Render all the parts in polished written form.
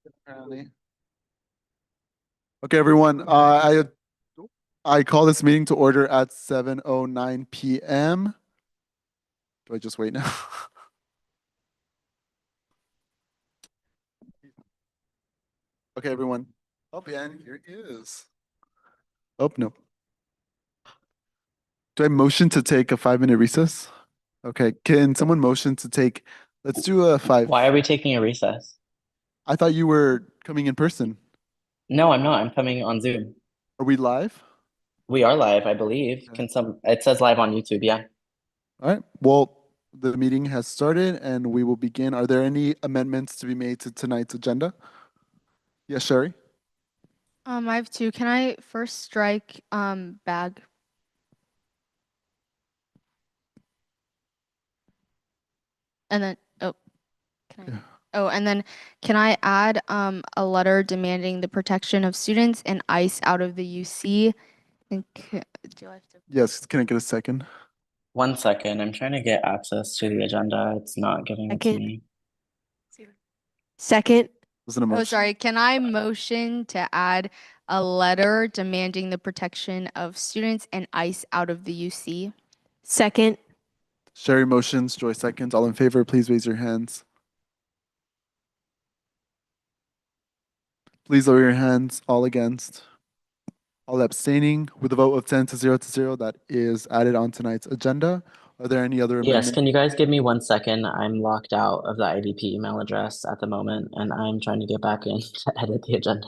Apparently. Okay, everyone. I call this meeting to order at 7:09 p.m. Do I just wait now? Okay, everyone. Oh, yeah, here is. Oh, no. Do I motion to take a 5-minute recess? Okay, can someone motion to take, let's do a Why five. are we taking a recess? I thought you were coming in person. No, I'm not. I'm coming on Zoom. Are we live? We are live, I believe. Okay. Can it says live on YouTube, yeah. All right. Well, the meeting has started and we will begin. Are there any amendments to be made to tonight's agenda? Yes, Sherry? I have two. Can I first strike bag? And then can Yeah. and then can I add a letter demanding the protection of students and ICE out of the UC? Do I have to? Yes, can I get a second? 1 second. I'm trying to get access to the agenda. It's not giving it to Second. me. Second. Was it a Oh, motion? sorry. Can I motion to add a letter demanding the protection of students and ICE out of the UC? Second. Sherry motions, Joy seconds. All in favor, please raise your hands. Please lower your hands. All against. All abstaining. With a vote of 10 to 0, that is added on tonight's agenda. Are there any other Yes, amendments? can you guys give me 1 second? I'm locked out of the IDP email address at the moment, and I'm trying to get back in to edit the agenda.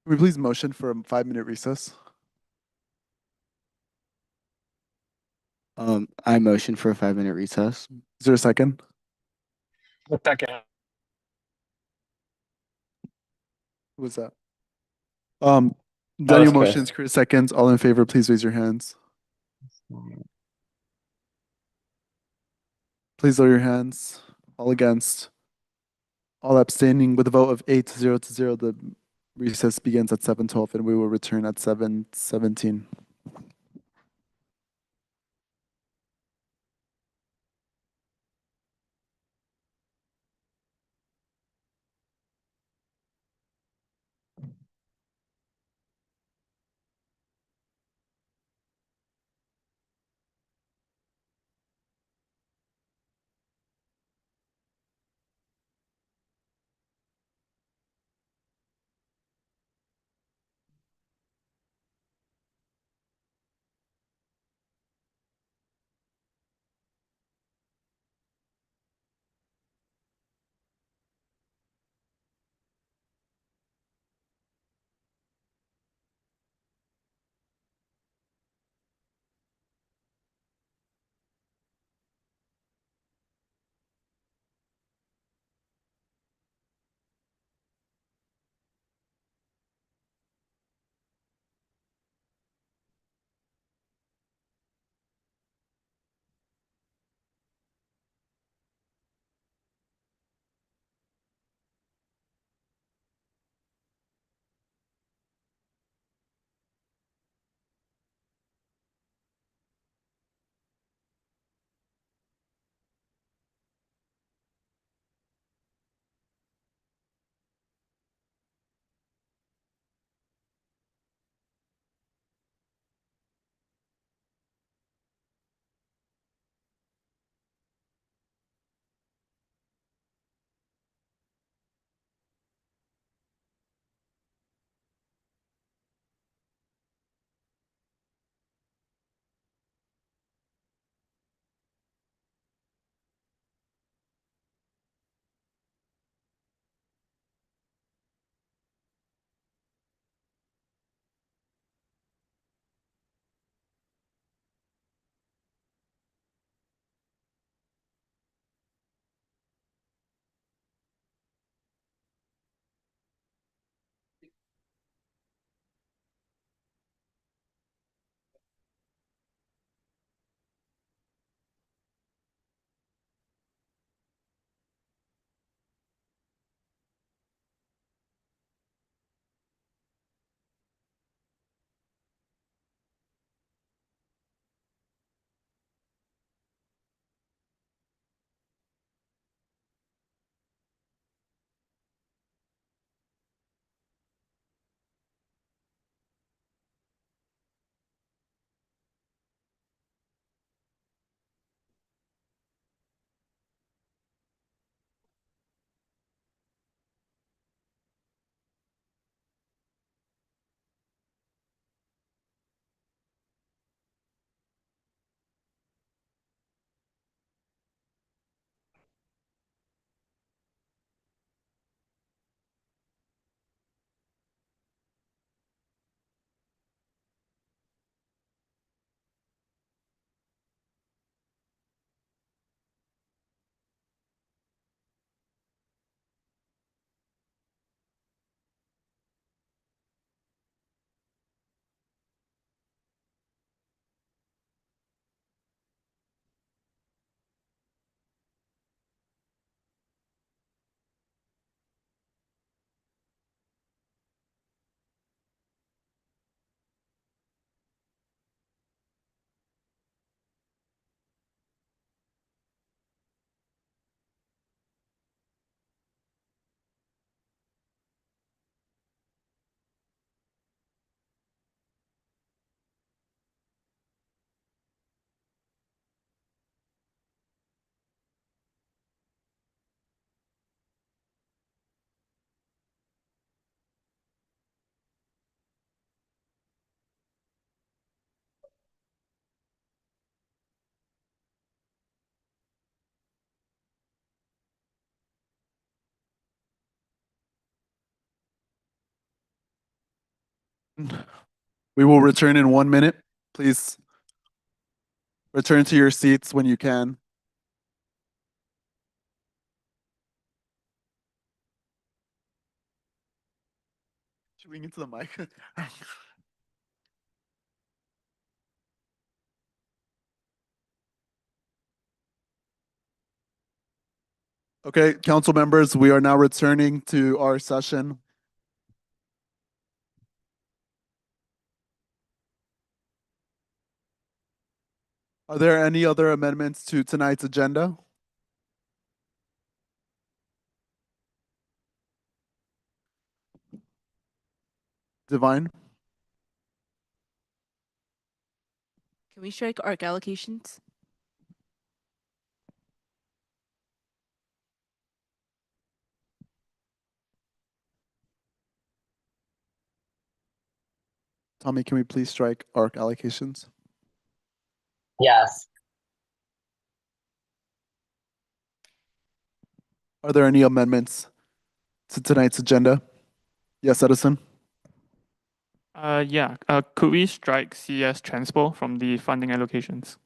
Can we please motion for a 5-minute recess? I motion for a 5-minute recess. Is there a second? Second. Who was that? That was Daniel Chris. motions, Chris seconds. All in favor, please raise your hands. Please lower your hands. All against. All abstaining. With a vote of 8 to 0, the recess begins at 7:12 and we will return at 7:17. We will return in 1 minute. Please return to your seats when you can. Chewing into the mic. Okay, council members, we are now returning to our session. Are there any other amendments to tonight's agenda? Divine? Can we strike ARC allocations? Tommy, can we please strike ARC allocations? Yes. Are there any amendments to tonight's agenda? Yes, Edison? Yeah. Could we strike CS Transpo from the funding allocations?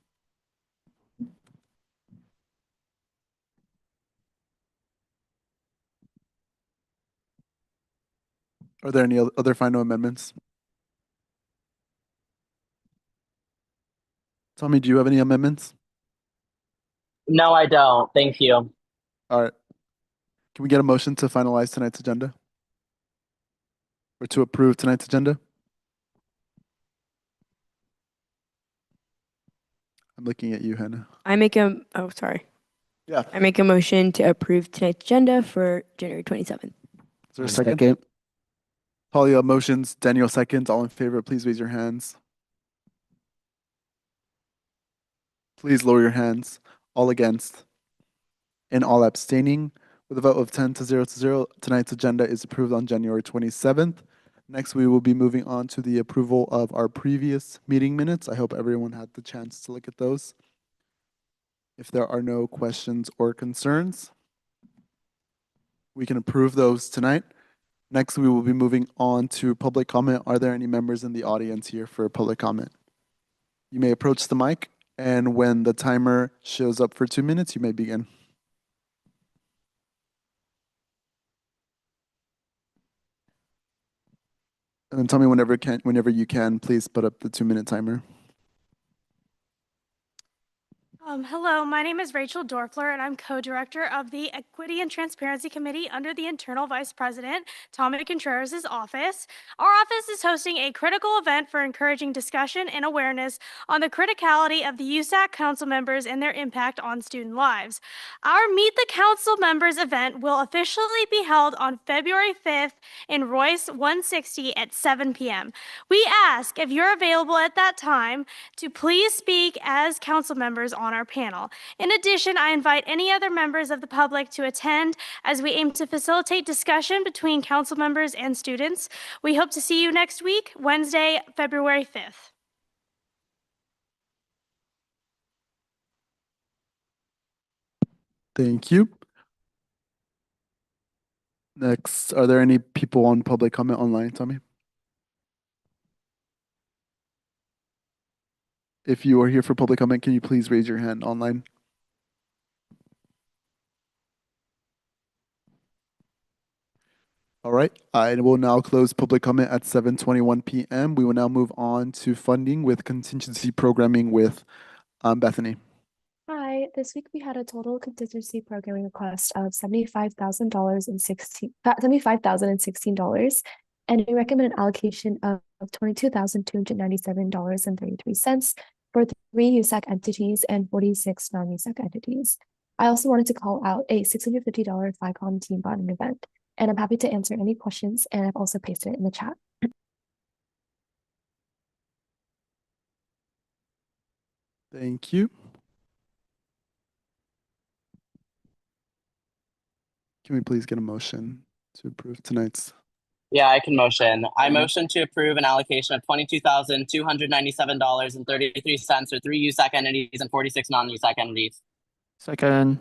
Are there any other final amendments? Tommy, do you have any amendments? No, I don't. Thank you. All right. Can we get a motion to finalize tonight's agenda? Or to approve tonight's agenda? I'm looking at you, Hannah. I make a, oh, sorry. Yeah. I make a motion to approve tonight's agenda for January 27th. Is there a second? Talia motions, Daniel seconds. All in favor, please raise your hands. Please lower your hands. All against and all abstaining. With a vote of 10 to 0, tonight's agenda is approved on January 27th. Next, we will be moving on to the approval of our previous meeting minutes. I hope everyone had the chance to look at those. If there are no questions or concerns, we can approve those tonight. Next, we will be moving on to public comment. Are there any members in the audience here for public comment? You may approach the mic, and when the timer shows up for 2 minutes, you may begin. And then tell me whenever you can, please put up the 2-minute timer. Hello, my name is Rachel Dorfler, and I'm co-director of the Equity and Transparency Committee under the Internal Vice President, Tommy Contreras' office. Our office is hosting a critical event for encouraging discussion and awareness on the criticality of the USAC council members and their impact on student lives. Our Meet the Council Members event will officially be held on February 5th in Royce 160 at 7 p.m. We ask if you're available at that time to please speak as council members on our panel. In addition, I invite any other members of the public to attend as we aim to facilitate discussion between council members and students. We hope to see you next week, Wednesday, February 5th. Thank you. Next, are there any people on public comment online, Tommy? If you are here for public comment, can you please raise your hand online? All right, I will now close public comment at 7:21 p.m. We will now move on to funding with contingency programming with Bethany. Hi, this week we had a total contingency programming request of $75,016, and we recommend an allocation of $22,297.33 for 3 USAC entities and 46 non-USAC entities. I also wanted to call out a $650 FICOM team bonding event, and I'm happy to answer any questions, and I've also pasted it in the chat. Thank you. Can we please get a motion to approve tonight's? Yeah, I can motion. I motion to approve an allocation of $22,297.33 for 3 USAC entities and 46 non-USAC entities. Second.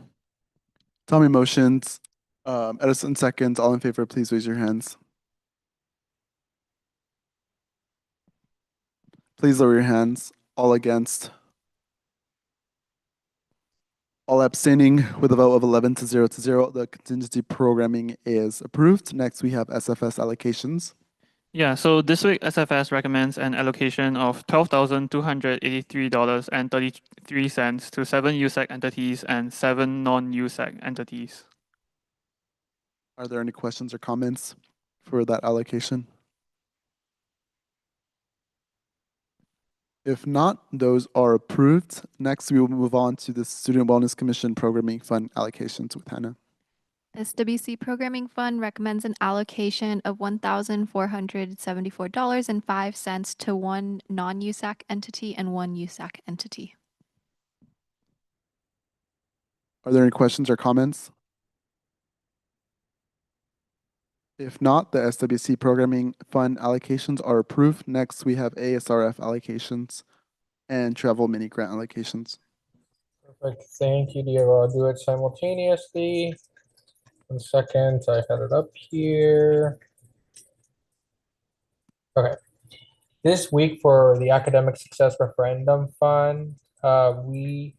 Tommy motions, Edison seconds. All in favor, please raise your hands. Please lower your hands. All against. All abstaining with a vote of 11 to 0 to 0. The contingency programming is approved. Next, we have SFS allocations. Yeah, so this week SFS recommends an allocation of $12,283.33 to 7 USAC entities and 7 non-USAC entities. Are there any questions or comments for that allocation? If not, those are approved. Next, we will move on to the Student Wellness Commission Programming Fund allocations with Hannah. SWC Programming Fund recommends an allocation of $1,474.05 to 1 non-USAC entity and 1 USAC entity. Are there any questions or comments? If not, the SWC Programming Fund allocations are approved. Next, we have ASRF allocations and travel mini grant allocations. Perfect. Thank you, Diego. I'll do it simultaneously. 1 second. I had it up here. Okay. This week for the Academic Success Referendum Fund, we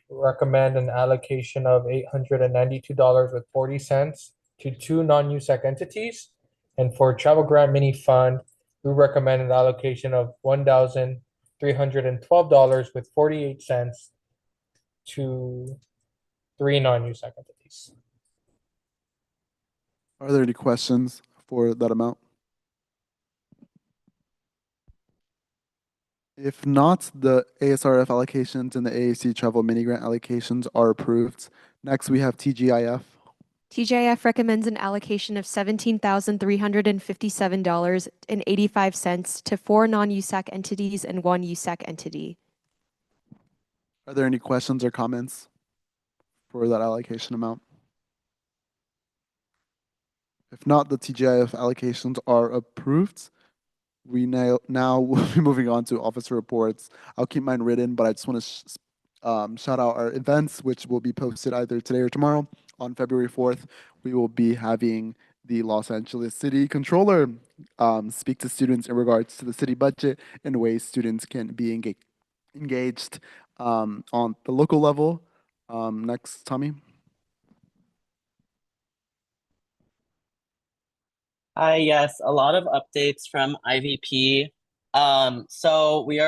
recommend an allocation of $892.40 to 2 non-USAC entities. And for Travel Grant Mini Fund, we recommend an allocation of $1,312.48 to 3 non-USAC entities. Are there any questions for that amount? If not, the ASRF allocations and the AAC travel mini grant allocations are approved. Next, we have TGIF. TGIF recommends an allocation of $17,357.85 to 4 non-USAC entities and 1 USAC entity. Are there any questions or comments for that allocation amount? If not, the TGIF allocations are approved. We now will be moving on to officer reports. I'll keep mine written, but I just want to shout out our events, which will be posted either today or tomorrow. On February 4th, we will be having the Los Angeles City Controller speak to students in regards to the city budget and ways students can be engaged on the local level. Next, Tommy. Hi, yes, a lot of updates from IVP. So we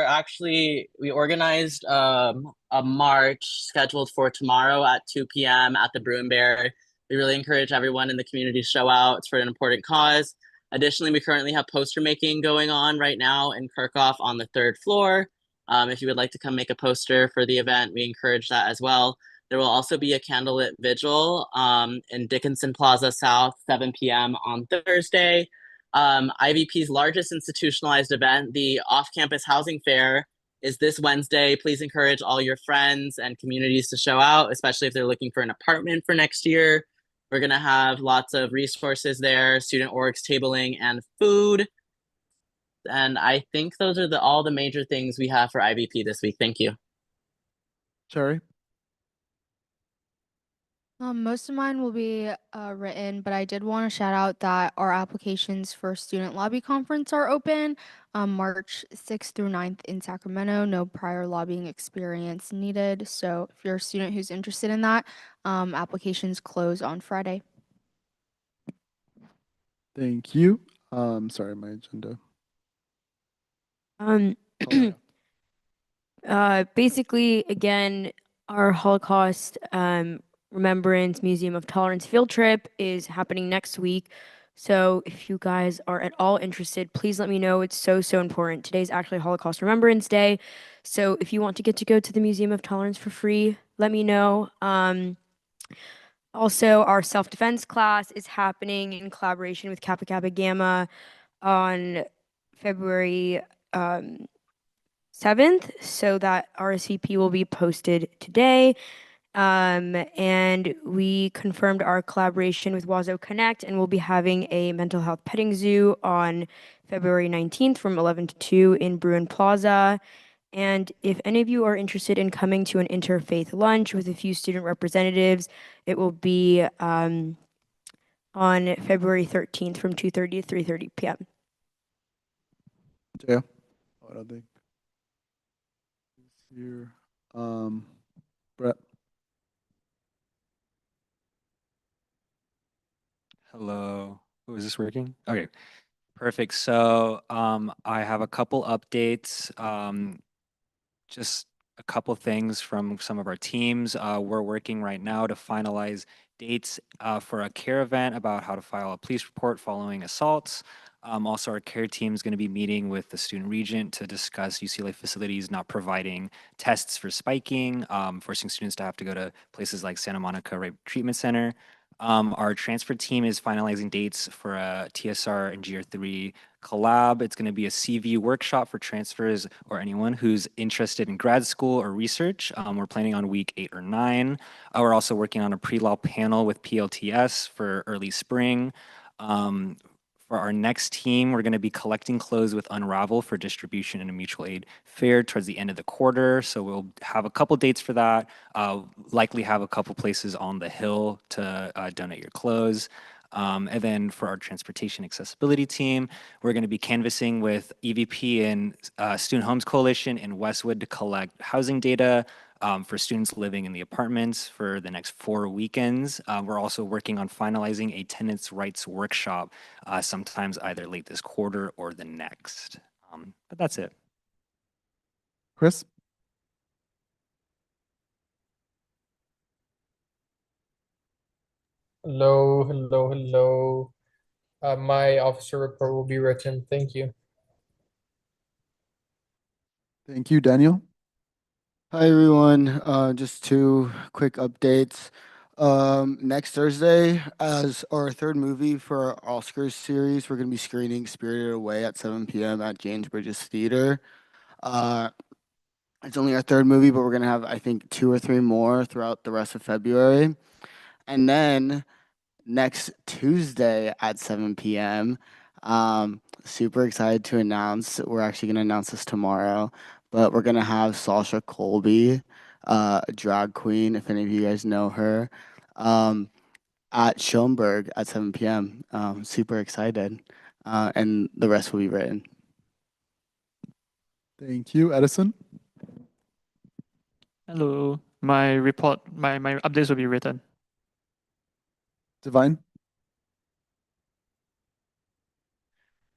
organized a march scheduled for tomorrow at 2 p.m. at the Bruin Bear. We really encourage everyone in the community to show out. It's for an important cause. Additionally, we currently have poster making going on right now in Kirkhoff on the 3rd floor. If you would like to come make a poster for the event, we encourage that as well. There will also be a candlelit vigil in Dickinson Plaza South, 7 p.m. on Thursday. IVP's largest institutionalized event, the Off-Campus Housing Fair, is this Wednesday. Please encourage all your friends and communities to show out, especially if they're looking for an apartment for next year. We're going to have lots of resources there, student orgs, tabling, and food. And I think those are all the major things we have for IVP this week. Thank you. Cherry. Most of mine will be written, but I did want to shout out that our applications for Student Lobby Conference are open March 6th through 9th in Sacramento. No prior lobbying experience needed. So if you're a student who's interested in that, applications close on Friday. Thank you. Sorry, my agenda. Basically, again, our Holocaust Remembrance Museum of Tolerance field trip is happening next week. So if you guys are at all interested, please let me know. It's so important. Today's actually Holocaust Remembrance Day. So if you want to get to go to the Museum of Tolerance for free, let me know. Also, our self-defense class is happening in collaboration with Kappa Kappa Gamma on February 7th. So that RSVP will be posted today. And we confirmed our collaboration with Wazo Connect, and we'll be having a mental health petting zoo on February 19th from 11 to 2 in Bruin Plaza. And if any of you are interested in coming to an interfaith lunch with a few student representatives, it will be on February 13th from 2:30 to 3:30 p.m. Yeah. I don't think. Here, Brett. Hello. Oh, is this working? Okay, perfect. So I have a couple updates. Just a couple things from some of our teams. We're working right now to finalize dates for a care event about how to file a police report following assaults. Also, our care team is going to be meeting with the student regent to discuss UCLA facilities not providing tests for spiking, forcing students to have to go to places like Santa Monica Rape Treatment Center. Our transfer team is finalizing dates for a TSR and GR3 collab. It's going to be a CV workshop for transfers or anyone who's interested in grad school or research. We're planning on week 8 or 9. We're also working on a pre-law panel with PLTS for early spring. For our next team, we're going to be collecting clothes with Unravel for distribution in a mutual aid fair towards the end of the quarter. So we'll have a couple dates for that. Likely have a couple places on the hill to donate your clothes. And then for our transportation accessibility team, we're going to be canvassing with EVP and Student Homes Coalition in Westwood to collect housing data for students living in the apartments for the next 4 weekends. We're also working on finalizing a tenants' rights workshop sometimes either late this quarter or the next. But that's it. Chris. Hello, hello, hello. My officer report will be written. Thank you. Thank you, Daniel. Hi everyone. Just two quick updates. Next Thursday, as our third movie for our Oscars series, we're gonna be screening Spirited Away at 7 p.m. at James Bridges Theater. Uh, it's only our third movie, but we're gonna have, I think, 2 or 3 more throughout the rest of February. And then next Tuesday at 7 p.m. Super excited to announce. We're actually going to announce this tomorrow, but we're going to have Sasha Colby, a drag queen, if any of you guys know her, at Schoenberg at 7 p.m. Super excited. And the rest will be written. Thank you, Edison. Hello. My updates will be written. Divine.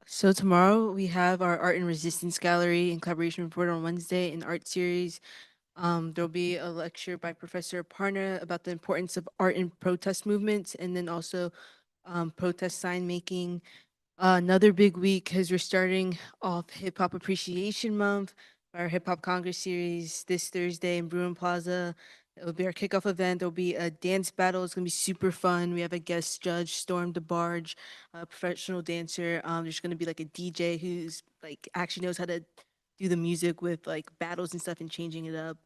So tomorrow we have our Art and Resistance Gallery in collaboration report on Wednesday in art series. There'll be a lecture by Professor Parna about the importance of art in protest movements and then also protest sign making. Another big week because we're starting off Hip Hop Appreciation Month, our Hip Hop Congress series this Thursday in Bruin Plaza. It'll be our kickoff event. There'll be a dance battle. It's gonna be super fun. We have a guest judge, Storm DeBarge, a professional dancer. There's gonna be like a DJ who's like actually knows how to do the music with like battles and stuff and changing it up.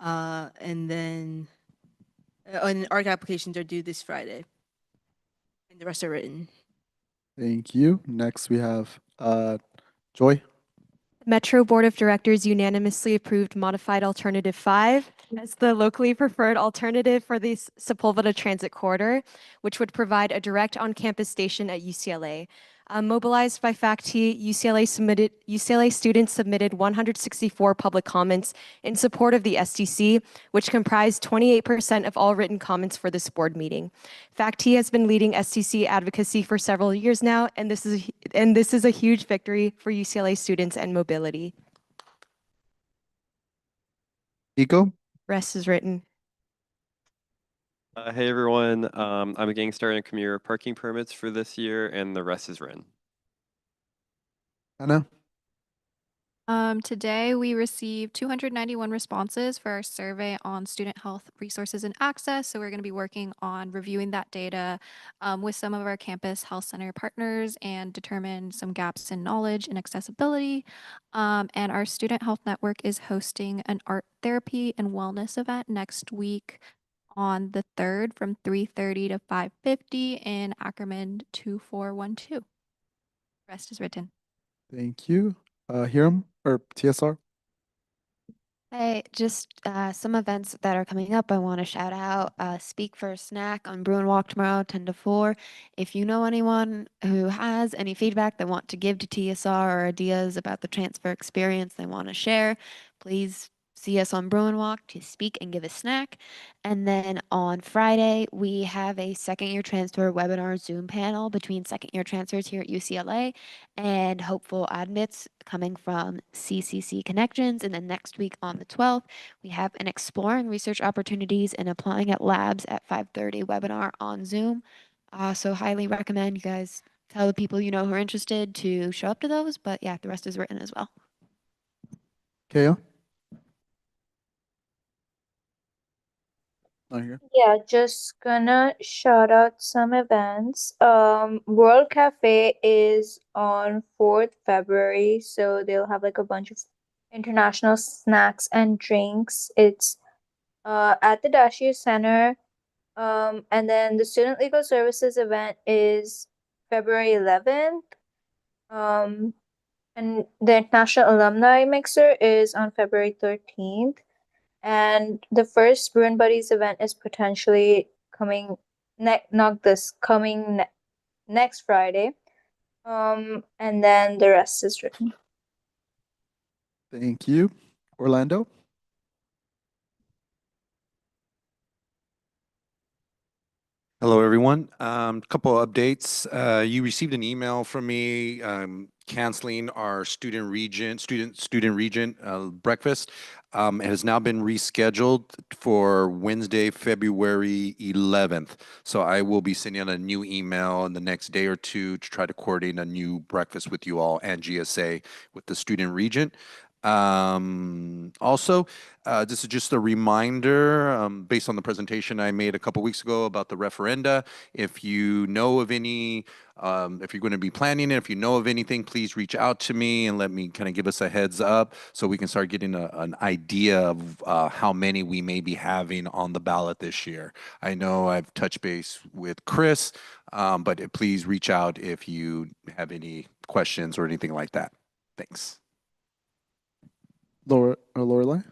And then and art applications are due this Friday, and the rest are written. Thank you. Next, we have Joy. Metro Board of Directors unanimously approved Modified Alternative 5 as the locally preferred alternative for the Sepulveda Transit Corridor, which would provide a direct on-campus station at UCLA. Mobilized by FACT, UCLA students submitted 164 public comments in support of the STC, which comprised 28% of all written comments for this board meeting. FACT has been leading STC advocacy for several years now, and this is a huge victory for UCLA students and mobility. Nico. Rest is written. Hey everyone, I'm getting started in commuter parking permits for this year, and the rest is written. Anna. Today we received 291 responses for our survey on student health resources and access. So we're going to be working on reviewing that data with some of our campus health center partners and determine some gaps in knowledge and accessibility. And our student health network is hosting an art therapy and wellness event next week on the 3rd from 3:30 to 5:50 in Ackerman 2412. Rest is written. Thank you. Hiram or TSR. Hey, just some events that are coming up. I want to shout out Speak for a Snack on Bruin Walk tomorrow, 10 to 4. If you know anyone who has any feedback they want to give to TSR or ideas about the transfer experience they want to share, please see us on Bruin Walk to speak and give a snack. And then on Friday, we have a second year transfer webinar Zoom panel between second year transfers here at UCLA and hopeful admits coming from CCC Connections. And then next week on the 12th, we have an exploring research opportunities and applying at labs at 5:30 webinar on Zoom. So highly recommend you guys tell the people you know who are interested to show up to those. But yeah, the rest is written as well. Keo? Not here. Yeah, just gonna shout out some events. World Cafe is on 4th February, so they'll have like a bunch of international snacks and drinks. It's at the Dashier Center. And then the Student Legal Services event is February 11th. And the International Alumni Mixer is on February 13th. And the first Bruin Buddies event is potentially coming next Friday. And then the rest is written. Thank you. Orlando? Hello, everyone. Couple of updates. You received an email from me canceling our student regent breakfast. It has now been rescheduled for Wednesday, February 11th. So I will be sending out a new email in the next day or two to try to coordinate a new breakfast with you all and GSA with the student regent. Also, this is just a reminder based on the presentation I made a couple weeks ago about the referenda. If you know of any, if you're going to be planning it, if you know of anything, please reach out to me and let me kind of give us a heads up so we can start getting an idea of how many we may be having on the ballot this year. I know I've touched base with Chris, but please reach out if you have any questions or anything like that. Thanks. Lorelai?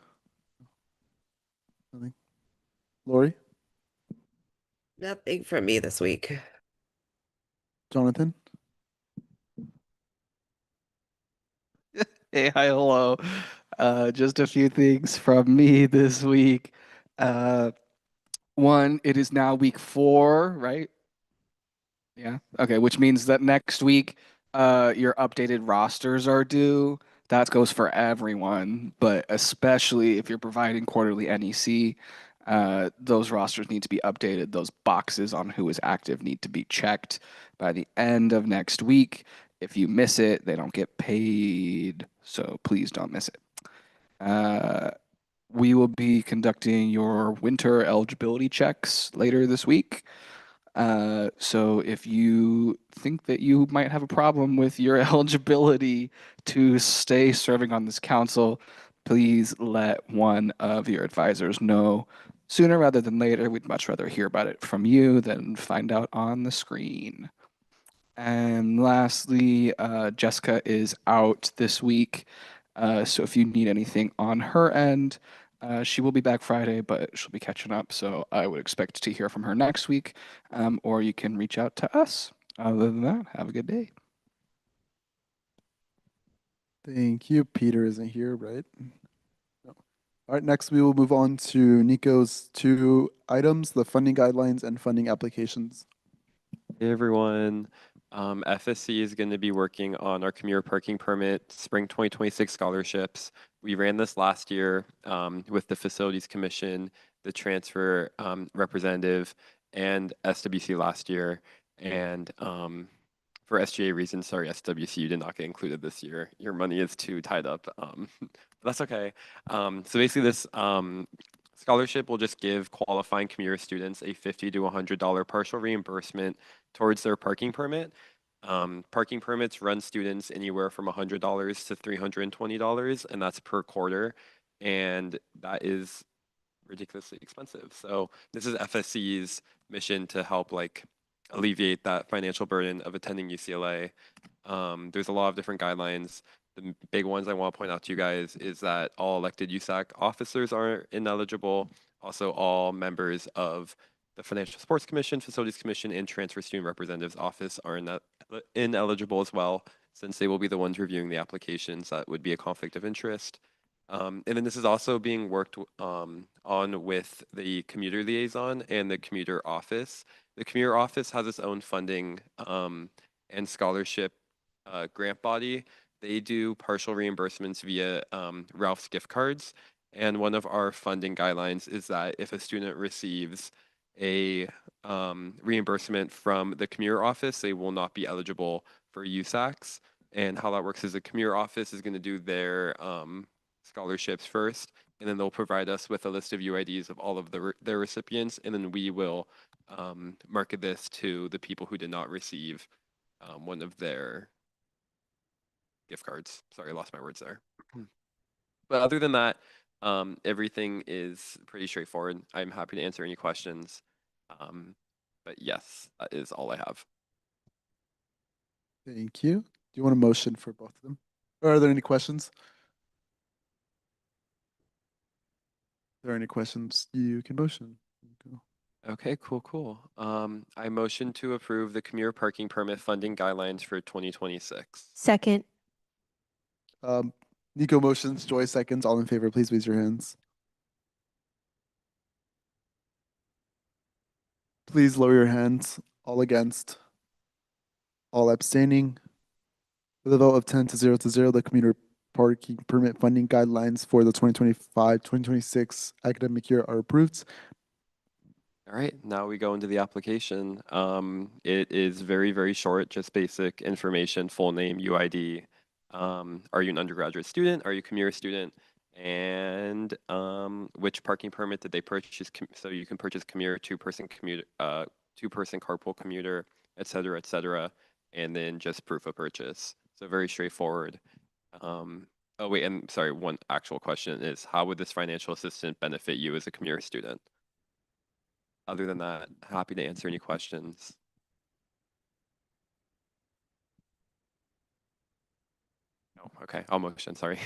Nothing. Lori? Nothing from me this week. Jonathan? Hey, hi, hello. Just a few things from me this week. One, it is now week 4, right? Yeah. Okay, which means that next week, your updated rosters are due. That goes for everyone, but especially if you're providing quarterly NEC, those rosters need to be updated. Those boxes on who is active need to be checked by the end of next week. If you miss it, they don't get paid. So please don't miss it. We will be conducting your winter eligibility checks later this week. So if you think that you might have a problem with your eligibility to stay serving on this council, please let one of your advisors know sooner rather than later. We'd much rather hear about it from you than find out on the screen. And lastly, Jessica is out this week. So if you need anything on her end, she will be back Friday, but she'll be catching up. So I would expect to hear from her next week, or you can reach out to us. Other than that, have a good day. Thank you. Peter isn't here, right? No. All right, next we will move on to Nico's 2 items, the funding guidelines and funding applications. Hey everyone. FSC is going to be working on our commuter parking permit spring 2026 scholarships. We ran this last year with the Facilities Commission, the transfer representative, and SWC last year. And for SGA reasons, sorry, SWC, you did not get included this year. Your money is too tied up. But that's okay. So basically this scholarship will just give qualifying commuter students a $50 to $100 partial reimbursement towards their parking permit. Parking permits run students anywhere from $100 to $320, and that's per quarter. And that is ridiculously expensive. So this is FSC's mission to help like alleviate that financial burden of attending UCLA. There's a lot of different guidelines. The big ones I want to point out to you guys is that all elected USAC officers are ineligible. Also, all members of the Financial Sports Commission, Facilities Commission, and Transfer Student Representative's Office are ineligible as well, since they will be the ones reviewing the applications. That would be a conflict of interest. And then this is also being worked on with the commuter liaison and the commuter office. The commuter office has its own funding and scholarship grant body. They do partial reimbursements via Ralph's gift cards. And one of our funding guidelines is that if a student receives a reimbursement from the commuter office, they will not be eligible for USACs. And how that works is the commuter office is going to do their scholarships first, and then they'll provide us with a list of UIDs of all of their recipients, and then we will market this to the people who did not receive one of their gift cards. Sorry, I lost my words there. But other than that, everything is pretty straightforward. I'm happy to answer any questions. But yes, that is all I have. Thank you. Do you want a motion for both of them? Or are there any questions? If there are any questions, you can motion. Go. Okay, cool. I motion to approve the commuter parking permit funding guidelines for 2026. Second. Nico motions, Joy seconds. All in favor, please raise your hands. Please lower your hands. All against. All abstaining. With a vote of 10 to 0, the commuter parking permit funding guidelines for the 2025-2026 academic year are approved. All right, now we go into the application. It is very, very short, just basic information, full name, UID. Are you an undergraduate student? Are you a commuter student? And which parking permit did they purchase? So you can purchase commuter, two-person carpool commuter, et cetera, and then just proof of purchase. So very straightforward. Oh wait, and sorry, one actual question is, how would this financial assistance benefit you as a commuter student? Other than that, happy to answer any questions. Oh, okay, I'll motion, sorry.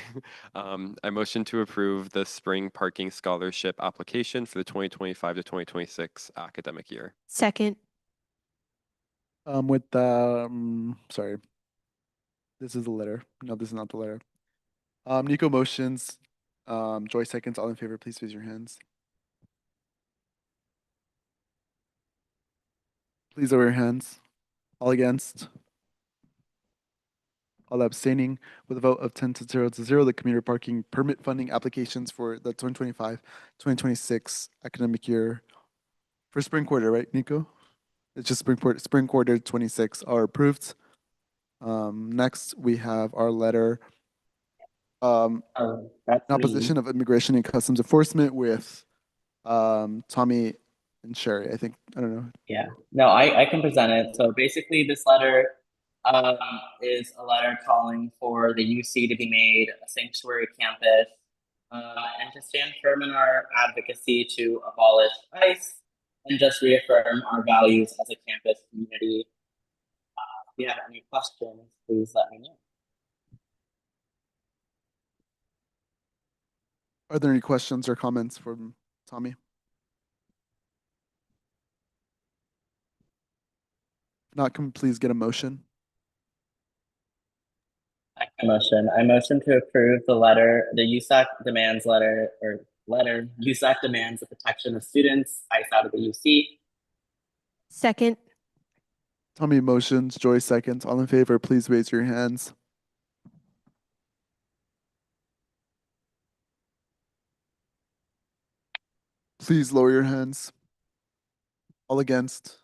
I motion to approve the spring parking scholarship application for the 2025 to 2026 academic year. Second. Sorry. This is the letter. No, this is not the letter. Nico motions. Joy seconds. All in favor, please raise your hands. Please lower your hands. All against. All abstaining. With a vote of 10 to 0, the commuter parking permit funding applications for the 2025-2026 academic year for spring quarter, right, Nico? It's just spring quarter 26 are approved. Next, we have our letter That's in opposition me. of Immigration and Customs Enforcement with Tommy and Sherry. I don't know. Yeah, no, I can present it. So basically, this letter um, is a letter calling for the UC to be made a sanctuary campus and to stand firm in our advocacy to abolish ICE and just reaffirm our values as a campus community. If you have any questions, please let me know. Are there any questions or comments from Tommy? If not, can we please get a motion? I motion to approve the letter, the USAC demands letter, or letter, USAC demands the protection of students, ICE out of the UC. Second. Tommy motions, Joy seconds. All in favor, please raise your hands. Please lower your hands. All against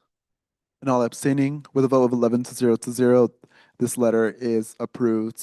and all abstaining. With a vote of 11 to 0, this letter is approved.